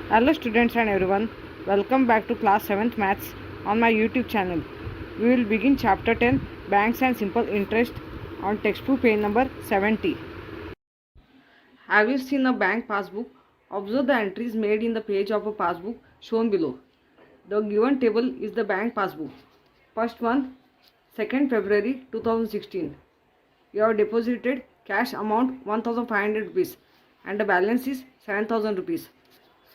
Hello students and everyone, welcome back to class 7th maths on my YouTube channel. We will begin chapter 10 banks and simple interest on textbook page number 70. Have you seen a bank passbook? Observe the entries made in the page of a passbook shown below. The given table is the bank passbook. First one, 2nd February 2016. You have deposited cash amount 1500 rupees and the balance is 7000 rupees.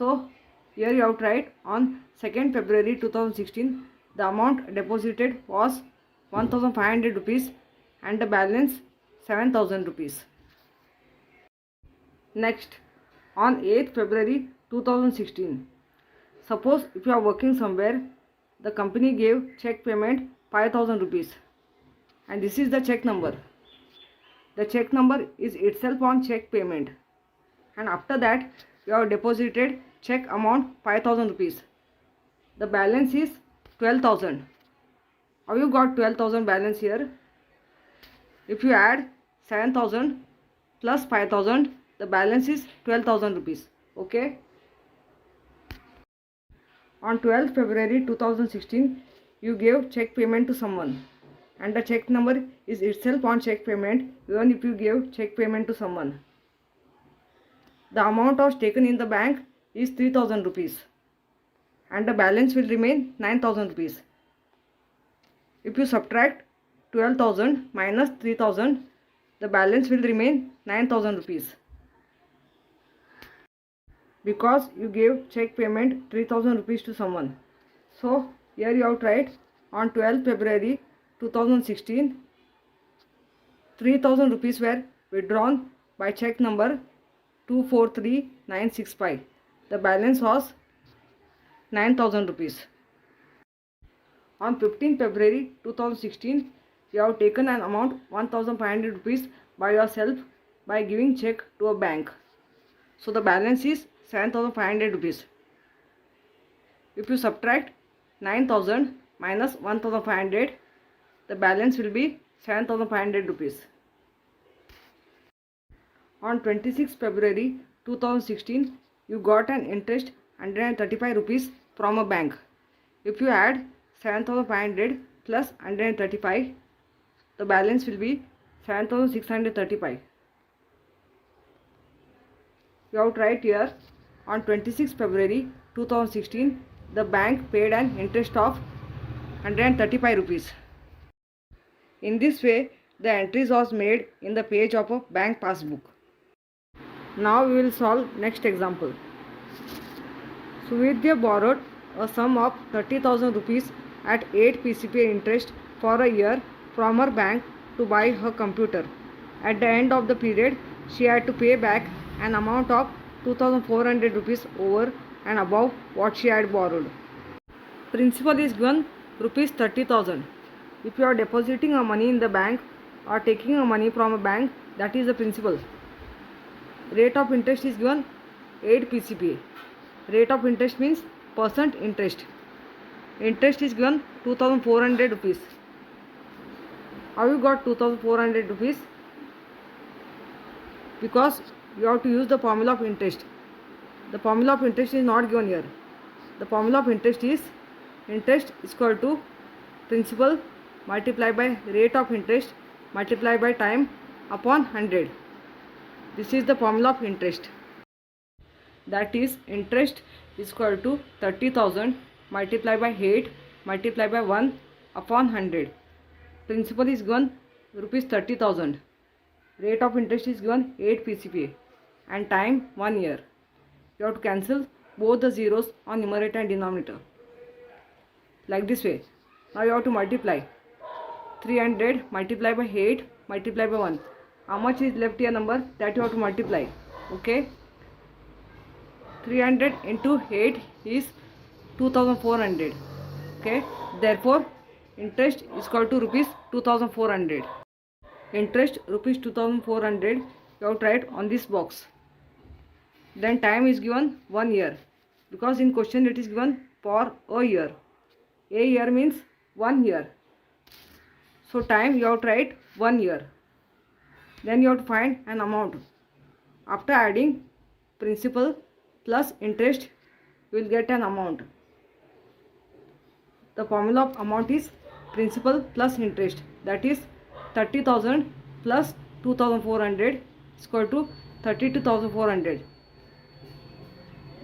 So here you have to write on 2nd February 2016 the amount deposited was 1500 rupees and the balance 7000 rupees. Next, on 8th February 2016, suppose if you are working somewhere, the company gave check payment 5000 rupees and this is the check number. The check number is itself on check payment and after that you have deposited check amount 5000 rupees. The balance is 12,000. How you got 12,000 balance here? If you add 7,000 plus 5,000, the balance is 12,000 rupees. Okay. On 12th February 2016, you gave check payment to someone and the check number is itself on check payment even if you gave check payment to someone. The amount was taken in the bank is 3000 rupees and the balance will remain 9000 rupees. If you subtract 12,000 minus 3000, the balance will remain 9000 rupees. Because you gave check payment 3000 rupees to someone. So here you have to write on 12th February 2016, 3000 rupees were withdrawn by check number 243965. The balance was 9000 rupees. On 15th February 2016, you have taken an amount 1500 rupees by yourself by giving check to a bank. So the balance is 7500 rupees. If you subtract 9000 minus 1500, the balance will be 7500 rupees. On 26th February 2016, you got an interest 135 rupees from a bank. If you add 7500 plus 135, the balance will be 7635. You have to write here on 26th February 2016, the bank paid an interest of 135 rupees. In this way, the entries was made in the page of a bank passbook. Now we will solve next example. Suvidya borrowed a sum of 30,000 rupees at 8 PCPA interest for a year from her bank to buy her computer. At the end of the period, she had to pay back an amount of 2400 rupees over and above what she had borrowed. Principal is given rupees 30,000. If you are depositing a money in the bank or taking a money from a bank, that is the principal. Rate of interest is given 8 PCPA. Rate of interest means percent interest. Interest is given 2400 rupees. How you got 2400 rupees? Because you have to use the formula of interest. The formula of interest is not given here. The formula of interest is equal to principal multiplied by rate of interest multiplied by time upon 100. This is the formula of interest. That is interest is equal to 30,000 multiplied by 8 multiplied by 1 upon 100. Principal is given rupees 30,000. Rate of interest is given 8 PCPA and time 1 year. You have to cancel both the zeros on numerator and denominator. Like this way. Now you have to multiply. 300 multiplied by 8 multiplied by 1. How much is left here number? That you have to multiply. Okay. 300 into 8 is 2400. Okay. Therefore, interest is equal to rupees 2400. Interest rupees 2400. You have to write on this box. Then time is given 1 year. Because in question it is given for a year. A year means 1 year. So time you have to write 1 year. Then you have to find an amount. After adding principal plus interest, you will get an amount. The formula of amount is principal plus interest, that is 30,000 plus 2,400 is equal to 32,400.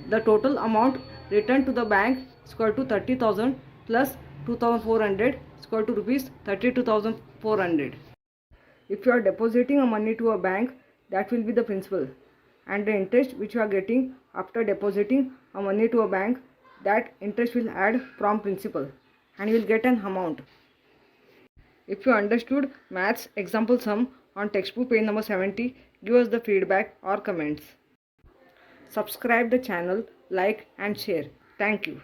The total amount returned to the bank is equal to 30,000 plus 2,400 is equal to rupees 32,400. If you are depositing a money to a bank, that will be the principal, and the interest which you are getting after depositing a money to a bank, that interest will add from principal and you will get an amount. If you understood maths example sum on textbook page number 70, give us the feedback or comments. Subscribe the channel, like and share. Thank you.